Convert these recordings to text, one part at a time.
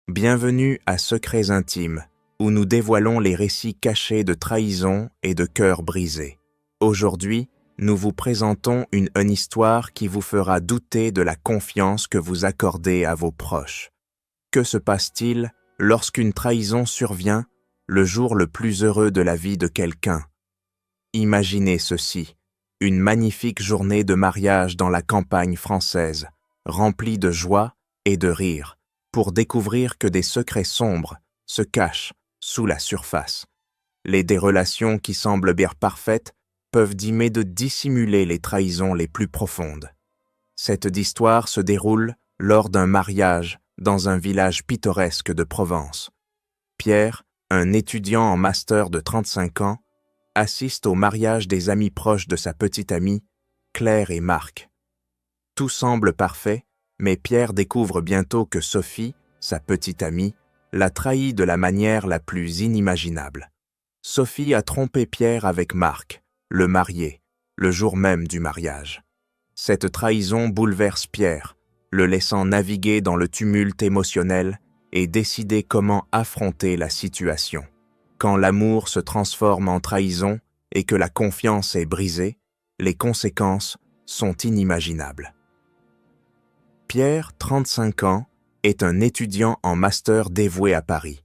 Bienvenue à Secrets Intimes, où nous dévoilons les récits cachés de trahison et de cœurs brisés. Aujourd'hui, nous vous présentons une histoire qui vous fera douter de la confiance que vous accordez à vos proches. Que se passe-t-il lorsqu'une trahison survient le jour le plus heureux de la vie de quelqu'un? Imaginez ceci, une magnifique journée de mariage dans la campagne française, remplie de joie et de rire, pour découvrir que des secrets sombres se cachent sous la surface. Des relations qui semblent bien parfaites peuvent dissimuler les trahisons les plus profondes. Cette histoire se déroule lors d'un mariage dans un village pittoresque de Provence. Pierre, un étudiant en master de 35 ans, assiste au mariage des amis proches de sa petite amie, Claire et Marc. Tout semble parfait, mais Pierre découvre bientôt que Sophie, sa petite amie, l'a trahi de la manière la plus inimaginable. Sophie a trompé Pierre avec Marc, le marié, le jour même du mariage. Cette trahison bouleverse Pierre, le laissant naviguer dans le tumulte émotionnel et décider comment affronter la situation. Quand l'amour se transforme en trahison et que la confiance est brisée, les conséquences sont inimaginables. Pierre, 35 ans, est un étudiant en master dévoué à Paris.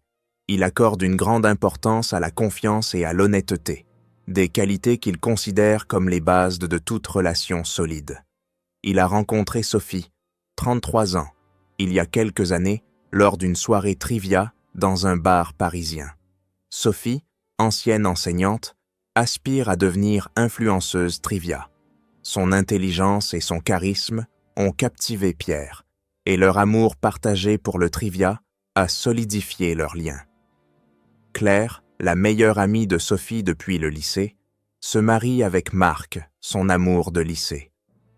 Il accorde une grande importance à la confiance et à l'honnêteté, des qualités qu'il considère comme les bases de toute relation solide. Il a rencontré Sophie, 33 ans, il y a quelques années, lors d'une soirée trivia dans un bar parisien. Sophie, ancienne enseignante, aspire à devenir influenceuse trivia. Son intelligence et son charisme ont captivé Pierre, et leur amour partagé pour le trivia a solidifié leur lien. Claire, la meilleure amie de Sophie depuis le lycée, se marie avec Marc, son amour de lycée.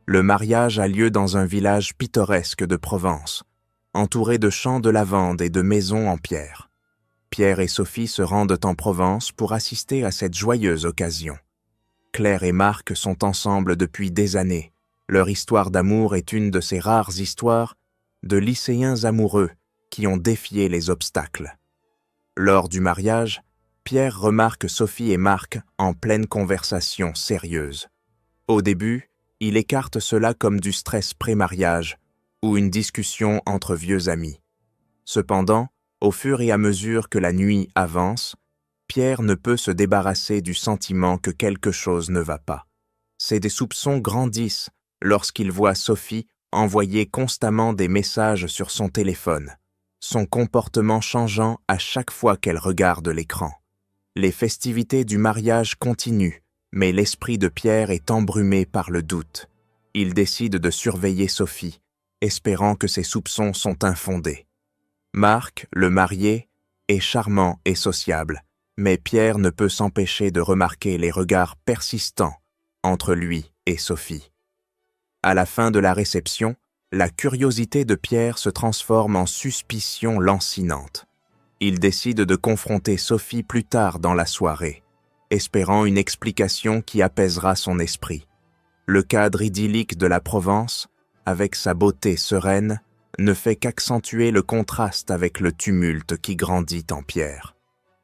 Le mariage a lieu dans un village pittoresque de Provence, entouré de champs de lavande et de maisons en pierre. Pierre et Sophie se rendent en Provence pour assister à cette joyeuse occasion. Claire et Marc sont ensemble depuis des années. Leur histoire d'amour est une de ces rares histoires de lycéens amoureux qui ont défié les obstacles. Lors du mariage, Pierre remarque Sophie et Marc en pleine conversation sérieuse. Au début, il écarte cela comme du stress pré-mariage ou une discussion entre vieux amis. Cependant, au fur et à mesure que la nuit avance, Pierre ne peut se débarrasser du sentiment que quelque chose ne va pas. Des soupçons grandissent lorsqu'il voit Sophie envoyer constamment des messages sur son téléphone, son comportement changeant à chaque fois qu'elle regarde l'écran. Les festivités du mariage continuent, mais l'esprit de Pierre est embrumé par le doute. Il décide de surveiller Sophie, espérant que ses soupçons sont infondés. Marc, le marié, est charmant et sociable, mais Pierre ne peut s'empêcher de remarquer les regards persistants entre lui et Sophie. À la fin de la réception, la curiosité de Pierre se transforme en suspicion lancinante. Il décide de confronter Sophie plus tard dans la soirée, espérant une explication qui apaisera son esprit. Le cadre idyllique de la Provence, avec sa beauté sereine, ne fait qu'accentuer le contraste avec le tumulte qui grandit en Pierre.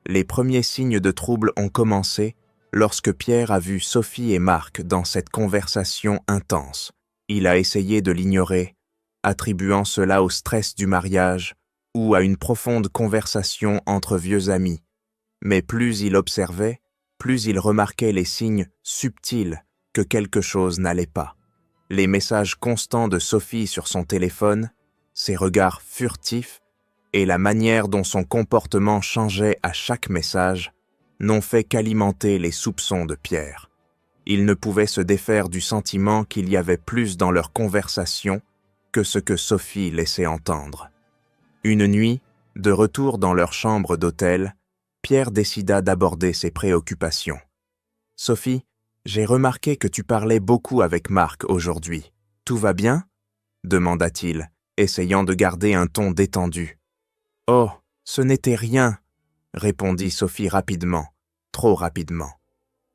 Les premiers signes de trouble ont commencé lorsque Pierre a vu Sophie et Marc dans cette conversation intense. Il a essayé de l'ignorer, attribuant cela au stress du mariage ou à une profonde conversation entre vieux amis. Mais plus il observait, plus il remarquait les signes subtils que quelque chose n'allait pas. Les messages constants de Sophie sur son téléphone, ses regards furtifs et la manière dont son comportement changeait à chaque message n'ont fait qu'alimenter les soupçons de Pierre. Il ne pouvait se défaire du sentiment qu'il y avait plus dans leur conversation que ce que Sophie laissait entendre. Une nuit, de retour dans leur chambre d'hôtel, Pierre décida d'aborder ses préoccupations. « Sophie, j'ai remarqué que tu parlais beaucoup avec Marc aujourd'hui. Tout va bien ?» demanda-t-il, essayant de garder un ton détendu. « Oh, ce n'était rien !» répondit Sophie rapidement, trop rapidement.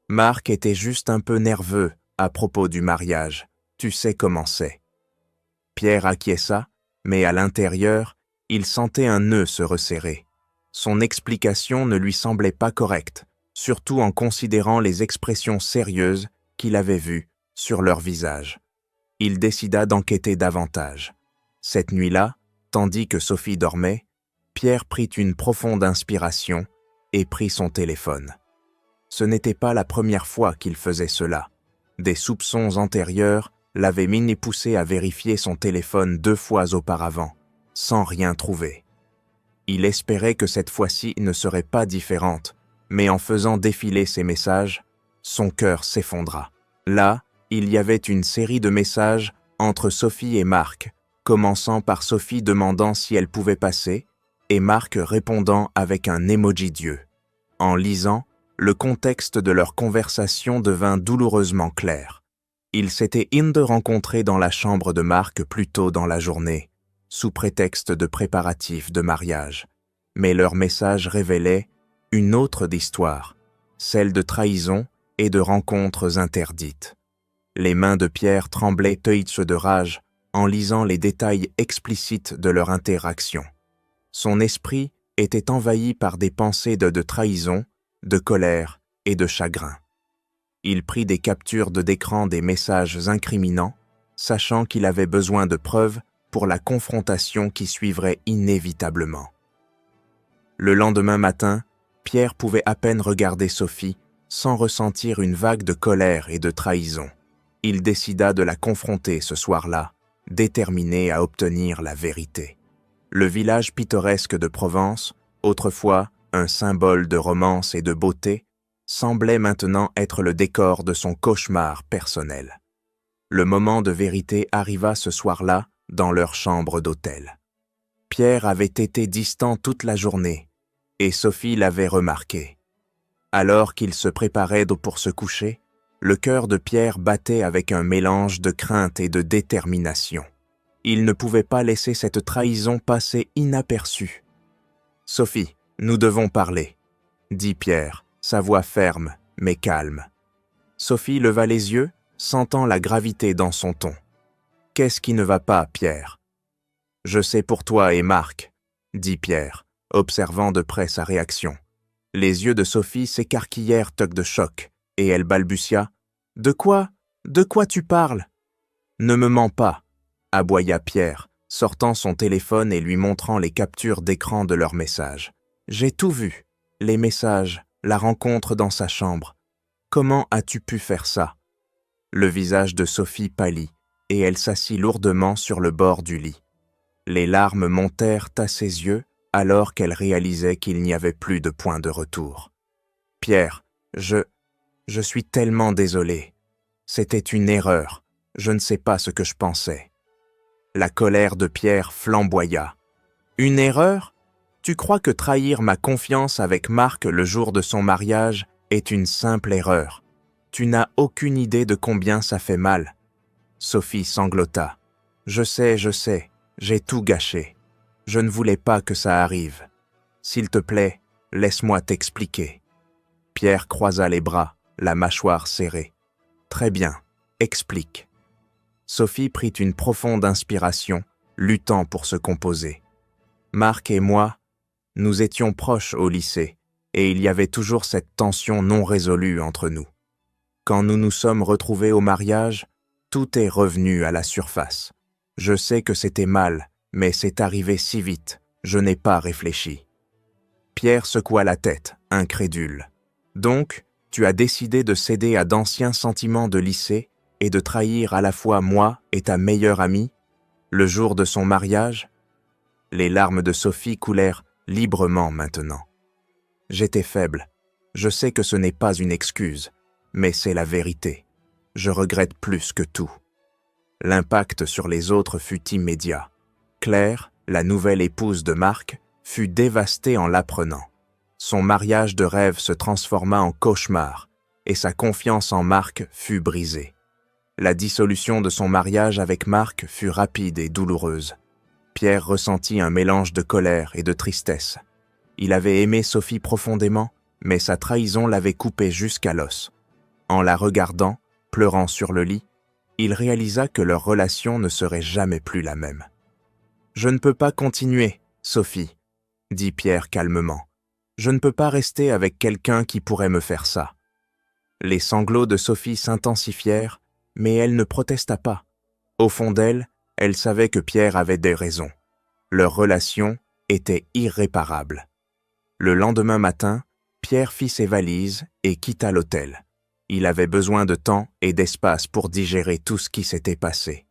Marc était juste un peu nerveux à propos du mariage, tu sais comment c'est. Pierre acquiesça, mais à l'intérieur, Il sentait un nœud se resserrer. Son explication ne lui semblait pas correcte, surtout en considérant les expressions sérieuses qu'il avait vues sur leur visage. Il décida d'enquêter davantage. Cette nuit-là, tandis que Sophie dormait, Pierre prit une profonde inspiration et prit son téléphone. Ce n'était pas la première fois qu'il faisait cela. Des soupçons antérieurs l'avaient poussé à vérifier son téléphone 2 fois auparavant, sans rien trouver. Il espérait que cette fois-ci ne serait pas différente, mais en faisant défiler ses messages, son cœur s'effondra. Là, il y avait une série de messages entre Sophie et Marc, commençant par Sophie demandant si elle pouvait passer, et Marc répondant avec un emoji d'yeux. En lisant, le contexte de leur conversation devint douloureusement clair. Ils s'étaient rencontrés dans la chambre de Marc plus tôt dans la journée, sous prétexte de préparatifs de mariage. Mais leur message révélait une autre histoire, celle de trahison et de rencontres interdites. Les mains de Pierre tremblaient de rage en lisant les détails explicites de leur interaction. Son esprit était envahi par des pensées de trahison, de colère et de chagrin. Il prit des captures d'écran des messages incriminants, sachant qu'il avait besoin de preuves pour la confrontation qui suivrait inévitablement. Le lendemain matin, Pierre pouvait à peine regarder Sophie sans ressentir une vague de colère et de trahison. Il décida de la confronter ce soir-là, déterminé à obtenir la vérité. Le village pittoresque de Provence, autrefois un symbole de romance et de beauté, semblait maintenant être le décor de son cauchemar personnel. Le moment de vérité arriva ce soir-là dans leur chambre d'hôtel. Pierre avait été distant toute la journée, et Sophie l'avait remarqué. Alors qu'il se préparait pour se coucher, le cœur de Pierre battait avec un mélange de crainte et de détermination. Il ne pouvait pas laisser cette trahison passer inaperçue. « Sophie, nous devons parler, » dit Pierre, sa voix ferme mais calme. Sophie leva les yeux, sentant la gravité dans son ton. « Qu'est-ce qui ne va pas, Pierre ?»« Je sais pour toi et Marc, » dit Pierre, observant de près sa réaction. Les yeux de Sophie s'écarquillèrent de choc, et elle balbutia. « De quoi tu parles ?»« Ne me mens pas, » aboya Pierre, sortant son téléphone et lui montrant les captures d'écran de leurs messages. « J'ai tout vu, les messages, la rencontre dans sa chambre. Comment as-tu pu faire ça ?» Le visage de Sophie pâlit, et elle s'assit lourdement sur le bord du lit. Les larmes montèrent à ses yeux alors qu'elle réalisait qu'il n'y avait plus de point de retour. « Pierre, je suis tellement désolé. C'était une erreur. Je ne sais pas ce que je pensais. » La colère de Pierre flamboya. « Une erreur ? Tu crois que trahir ma confiance avec Marc le jour de son mariage est une simple erreur. Tu n'as aucune idée de combien ça fait mal. » Sophie sanglota. « Je sais, j'ai tout gâché. Je ne voulais pas que ça arrive. S'il te plaît, laisse-moi t'expliquer. » Pierre croisa les bras, la mâchoire serrée. « Très bien, explique. » Sophie prit une profonde inspiration, luttant pour se composer. Marc et moi, nous étions proches au lycée, et il y avait toujours cette tension non résolue entre nous. Quand nous nous sommes retrouvés au mariage, tout est revenu à la surface. Je sais que c'était mal, mais c'est arrivé si vite, je n'ai pas réfléchi. Pierre secoua la tête, incrédule. Donc, tu as décidé de céder à d'anciens sentiments de lycée et de trahir à la fois moi et ta meilleure amie, le jour de son mariage? Les larmes de Sophie coulèrent librement maintenant. J'étais faible. Je sais que ce n'est pas une excuse, mais c'est la vérité. Je regrette plus que tout. L'impact sur les autres fut immédiat. Claire, la nouvelle épouse de Marc, fut dévastée en l'apprenant. Son mariage de rêve se transforma en cauchemar, et sa confiance en Marc fut brisée. La dissolution de son mariage avec Marc fut rapide et douloureuse. Pierre ressentit un mélange de colère et de tristesse. Il avait aimé Sophie profondément, mais sa trahison l'avait coupé jusqu'à l'os. En la regardant, pleurant sur le lit, il réalisa que leur relation ne serait jamais plus la même. « Je ne peux pas continuer, Sophie, dit Pierre calmement, je ne peux pas rester avec quelqu'un qui pourrait me faire ça. Les sanglots de Sophie s'intensifièrent, mais elle ne protesta pas. Au fond d'elle, elle savait que Pierre avait des raisons. Leur relation était irréparable. Le lendemain matin, Pierre fit ses valises et quitta l'hôtel. Il avait besoin de temps et d'espace pour digérer tout ce qui s'était passé.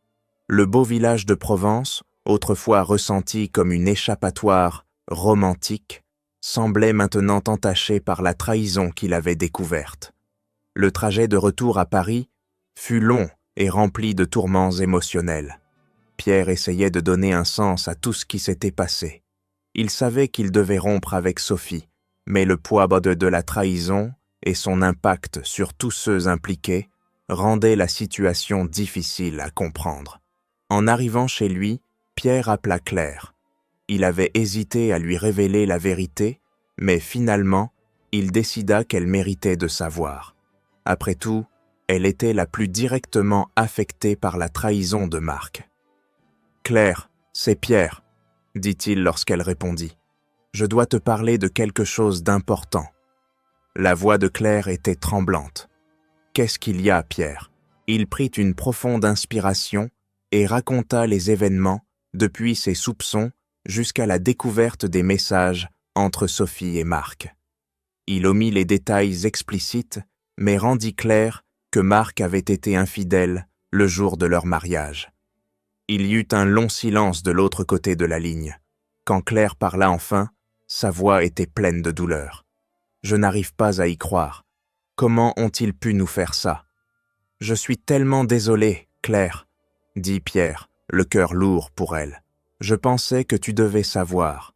Le beau village de Provence, autrefois ressenti comme une échappatoire romantique, semblait maintenant entaché par la trahison qu'il avait découverte. Le trajet de retour à Paris fut long et rempli de tourments émotionnels. Pierre essayait de donner un sens à tout ce qui s'était passé. Il savait qu'il devait rompre avec Sophie, mais le poids de la trahison et son impact sur tous ceux impliqués rendait la situation difficile à comprendre. En arrivant chez lui, Pierre appela Claire. Il avait hésité à lui révéler la vérité, mais finalement, il décida qu'elle méritait de savoir. Après tout, elle était la plus directement affectée par la trahison de Marc. « Claire, c'est Pierre, » dit-il lorsqu'elle répondit. « Je dois te parler de quelque chose d'important. » La voix de Claire était tremblante. « Qu'est-ce qu'il y a, Pierre ?» Il prit une profonde inspiration et raconta les événements depuis ses soupçons jusqu'à la découverte des messages entre Sophie et Marc. Il omit les détails explicites, mais rendit clair que Marc avait été infidèle le jour de leur mariage. Il y eut un long silence de l'autre côté de la ligne. Quand Claire parla enfin, sa voix était pleine de douleur. « Je n'arrive pas à y croire. Comment ont-ils pu nous faire ça ? » « Je suis tellement désolé, Claire, » dit Pierre, le cœur lourd pour elle. « Je pensais que tu devais savoir. »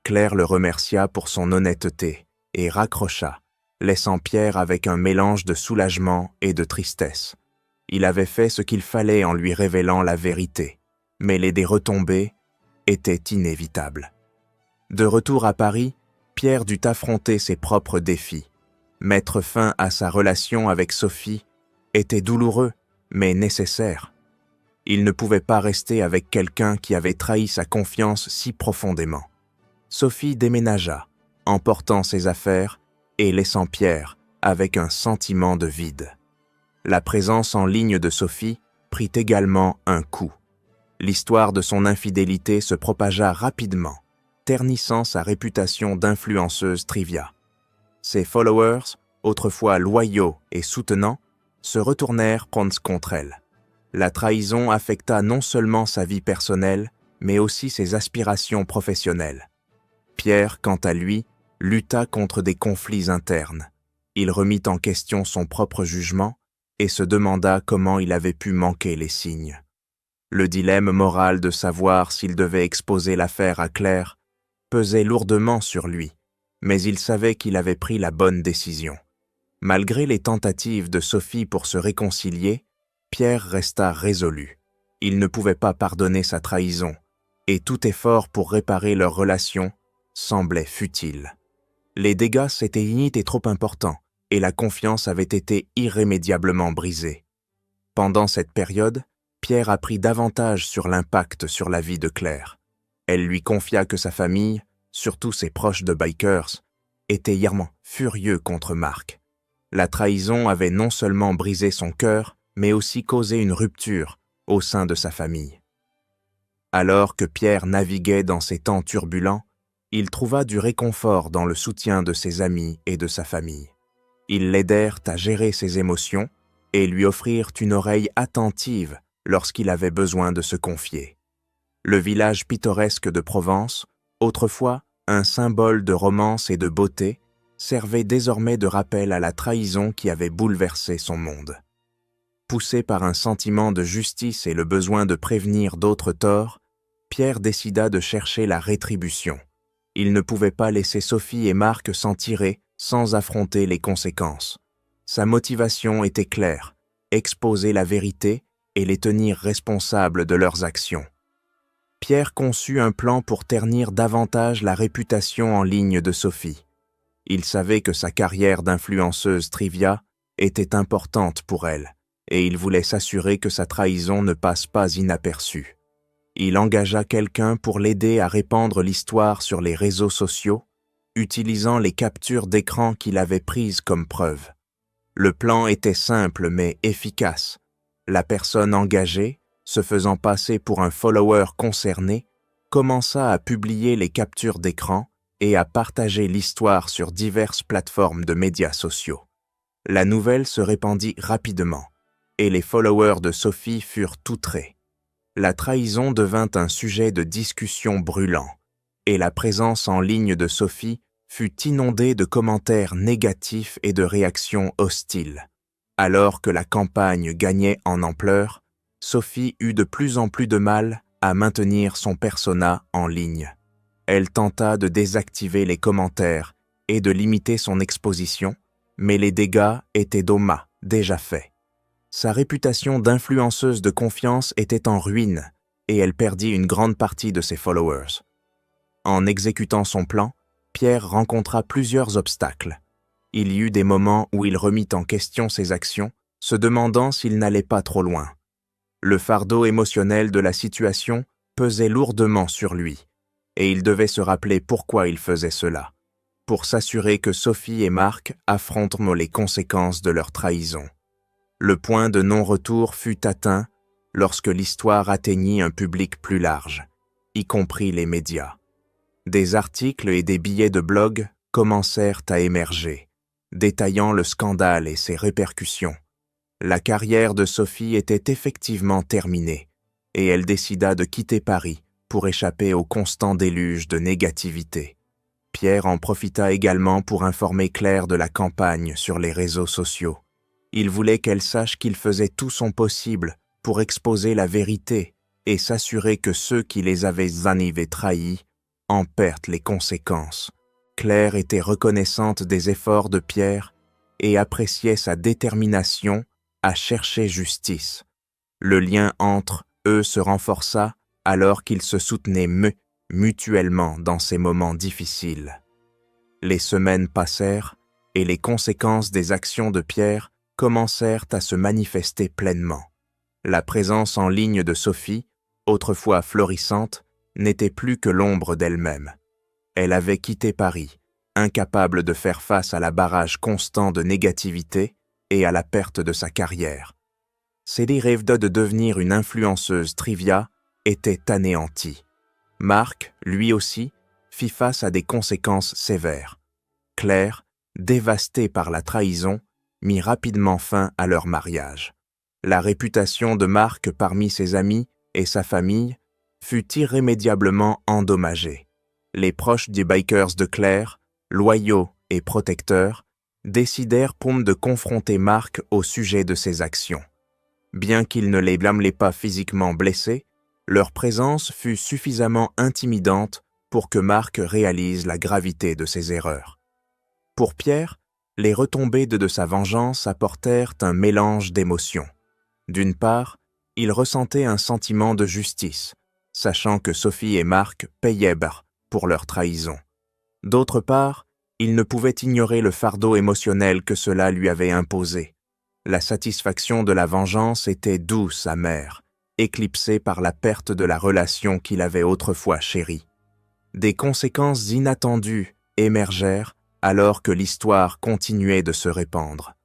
Claire le remercia pour son honnêteté et raccrocha, laissant Pierre avec un mélange de soulagement et de tristesse. Il avait fait ce qu'il fallait en lui révélant la vérité, mais les retombées étaient inévitables. De retour à Paris, Pierre dut affronter ses propres défis. Mettre fin à sa relation avec Sophie était douloureux, mais nécessaire. Il ne pouvait pas rester avec quelqu'un qui avait trahi sa confiance si profondément. Sophie déménagea, emportant ses affaires et laissant Pierre avec un sentiment de vide. La présence en ligne de Sophie prit également un coup. L'histoire de son infidélité se propagea rapidement, ternissant sa réputation d'influenceuse trivia. Ses followers, autrefois loyaux et soutenants, se retournèrent contre elle. La trahison affecta non seulement sa vie personnelle, mais aussi ses aspirations professionnelles. Pierre, quant à lui, lutta contre des conflits internes. Il remit en question son propre jugement et se demanda comment il avait pu manquer les signes. Le dilemme moral de savoir s'il devait exposer l'affaire à Claire pesait lourdement sur lui, mais il savait qu'il avait pris la bonne décision. Malgré les tentatives de Sophie pour se réconcilier, Pierre resta résolu. Il ne pouvait pas pardonner sa trahison, et tout effort pour réparer leur relation semblait futile. Les dégâts s'étaient été trop importants, et la confiance avait été irrémédiablement brisée. Pendant cette période, Pierre apprit davantage sur l'impact sur la vie de Claire. Elle lui confia que sa famille, surtout ses proches de bikers, étaient hièrement furieux contre Marc. La trahison avait non seulement brisé son cœur, mais aussi causé une rupture au sein de sa famille. Alors que Pierre naviguait dans ces temps turbulents, il trouva du réconfort dans le soutien de ses amis et de sa famille. Ils l'aidèrent à gérer ses émotions et lui offrirent une oreille attentive lorsqu'il avait besoin de se confier. Le village pittoresque de Provence, autrefois un symbole de romance et de beauté, servait désormais de rappel à la trahison qui avait bouleversé son monde. Poussé par un sentiment de justice et le besoin de prévenir d'autres torts, Pierre décida de chercher la rétribution. Il ne pouvait pas laisser Sophie et Marc s'en tirer sans affronter les conséquences. Sa motivation était claire, exposer la vérité et les tenir responsables de leurs actions. Pierre conçut un plan pour ternir davantage la réputation en ligne de Sophie. Il savait que sa carrière d'influenceuse trivia était importante pour elle, et il voulait s'assurer que sa trahison ne passe pas inaperçue. Il engagea quelqu'un pour l'aider à répandre l'histoire sur les réseaux sociaux, utilisant les captures d'écran qu'il avait prises comme preuve. Le plan était simple mais efficace. La personne engagée, se faisant passer pour un follower concerné, commença à publier les captures d'écran et à partager l'histoire sur diverses plateformes de médias sociaux. La nouvelle se répandit rapidement, et les followers de Sophie furent outrés. La trahison devint un sujet de discussion brûlant, et la présence en ligne de Sophie fut inondée de commentaires négatifs et de réactions hostiles. Alors que la campagne gagnait en ampleur, Sophie eut de plus en plus de mal à maintenir son persona en ligne. Elle tenta de désactiver les commentaires et de limiter son exposition, mais les dégâts étaient déjà faits. Sa réputation d'influenceuse de confiance était en ruine et elle perdit une grande partie de ses followers. En exécutant son plan, Pierre rencontra plusieurs obstacles. Il y eut des moments où il remit en question ses actions, se demandant s'il n'allait pas trop loin. Le fardeau émotionnel de la situation pesait lourdement sur lui, et il devait se rappeler pourquoi il faisait cela, pour s'assurer que Sophie et Marc affrontent les conséquences de leur trahison. Le point de non-retour fut atteint lorsque l'histoire atteignit un public plus large, y compris les médias. Des articles et des billets de blog commencèrent à émerger, détaillant le scandale et ses répercussions. La carrière de Sophie était effectivement terminée, et elle décida de quitter Paris pour échapper au constant déluge de négativité. Pierre en profita également pour informer Claire de la campagne sur les réseaux sociaux. Il voulait qu'elle sache qu'il faisait tout son possible pour exposer la vérité et s'assurer que ceux qui les avaient trahis en perdent les conséquences. Claire était reconnaissante des efforts de Pierre et appréciait sa détermination à chercher justice. Le lien entre eux se renforça alors qu'ils se soutenaient mutuellement dans ces moments difficiles. Les semaines passèrent et les conséquences des actions de Pierre commencèrent à se manifester pleinement. La présence en ligne de Sophie, autrefois florissante, n'était plus que l'ombre d'elle-même. Elle avait quitté Paris, incapable de faire face à la barrage constant de négativité et à la perte de sa carrière. Ses rêves de devenir une influenceuse trivia étaient anéantis. Marc, lui aussi, fit face à des conséquences sévères. Claire, dévastée par la trahison, mit rapidement fin à leur mariage. La réputation de Marc parmi ses amis et sa famille fut irrémédiablement endommagée. Les proches des bikers de Claire, loyaux et protecteurs, décidèrent de confronter Marc au sujet de ses actions. Bien qu'ils ne les blâmaient pas physiquement blessés, leur présence fut suffisamment intimidante pour que Marc réalise la gravité de ses erreurs. Pour Pierre, les retombées de sa vengeance apportèrent un mélange d'émotions. D'une part, il ressentait un sentiment de justice, sachant que Sophie et Marc payaient pour leur trahison. D'autre part, il ne pouvait ignorer le fardeau émotionnel que cela lui avait imposé. La satisfaction de la vengeance était douce, amère, éclipsée par la perte de la relation qu'il avait autrefois chérie. Des conséquences inattendues émergèrent alors que l'histoire continuait de se répandre.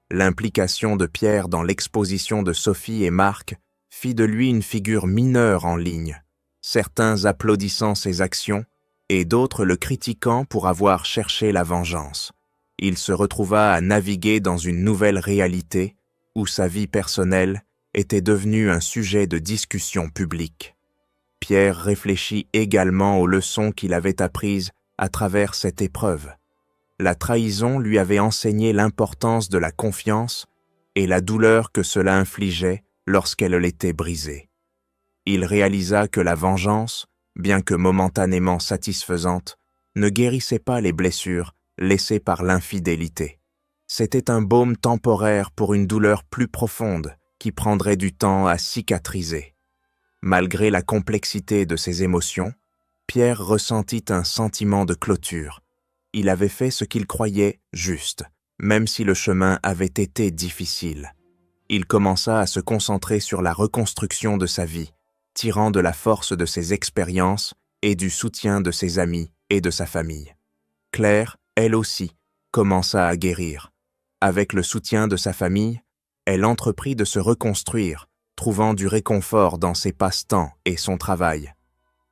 L'implication de Pierre dans l'exposition de Sophie et Marc fit de lui une figure mineure en ligne, certains applaudissant ses actions et d'autres le critiquant pour avoir cherché la vengeance. Il se retrouva à naviguer dans une nouvelle réalité où sa vie personnelle était devenue un sujet de discussion publique. Pierre réfléchit également aux leçons qu'il avait apprises à travers cette épreuve. La trahison lui avait enseigné l'importance de la confiance et la douleur que cela infligeait lorsqu'elle l'était brisée. Il réalisa que la vengeance, bien que momentanément satisfaisante, ne guérissait pas les blessures laissées par l'infidélité. C'était un baume temporaire pour une douleur plus profonde qui prendrait du temps à cicatriser. Malgré la complexité de ses émotions, Pierre ressentit un sentiment de clôture. Il avait fait ce qu'il croyait juste, même si le chemin avait été difficile. Il commença à se concentrer sur la reconstruction de sa vie, tirant de la force de ses expériences et du soutien de ses amis et de sa famille. Claire, elle aussi, commença à guérir. Avec le soutien de sa famille, elle entreprit de se reconstruire, trouvant du réconfort dans ses passe-temps et son travail.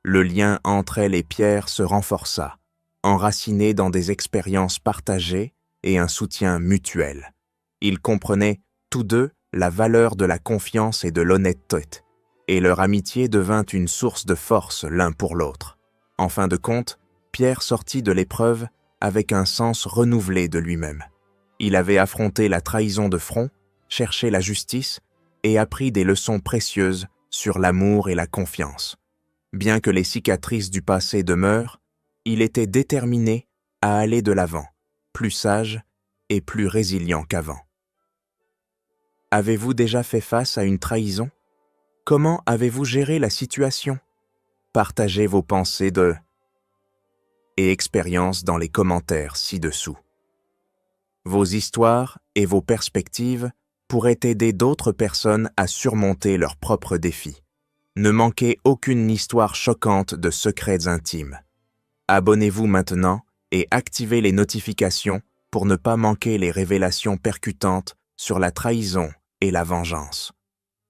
Le lien entre elle et Pierre se renforça, enraciné dans des expériences partagées et un soutien mutuel. Ils comprenaient tous deux la valeur de la confiance et de l'honnêteté, et leur amitié devint une source de force l'un pour l'autre. En fin de compte, Pierre sortit de l'épreuve avec un sens renouvelé de lui-même. Il avait affronté la trahison de front, cherché la justice et appris des leçons précieuses sur l'amour et la confiance. Bien que les cicatrices du passé demeurent, il était déterminé à aller de l'avant, plus sage et plus résilient qu'avant. Avez-vous déjà fait face à une trahison? Comment avez-vous géré la situation? Partagez vos pensées et expériences dans les commentaires ci-dessous. Vos histoires et vos perspectives pourraient aider d'autres personnes à surmonter leurs propres défis. Ne manquez aucune histoire choquante de secrets intimes. Abonnez-vous maintenant et activez les notifications pour ne pas manquer les révélations percutantes sur la trahison et la vengeance.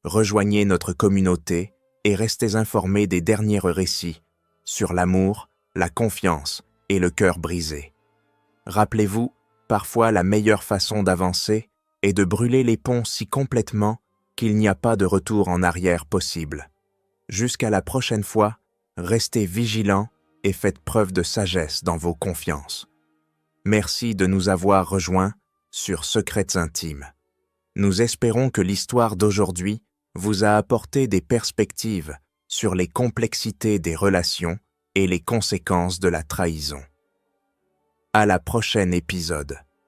Rejoignez notre communauté et restez informés des derniers récits sur l'amour, la confiance et le cœur brisé. Rappelez-vous, parfois la meilleure façon d'avancer est de brûler les ponts si complètement qu'il n'y a pas de retour en arrière possible. Jusqu'à la prochaine fois, restez vigilants et faites preuve de sagesse dans vos confiances. Merci de nous avoir rejoints sur Secrets Intimes. Nous espérons que l'histoire d'aujourd'hui vous a apporté des perspectives sur les complexités des relations et les conséquences de la trahison. À la prochaine épisode.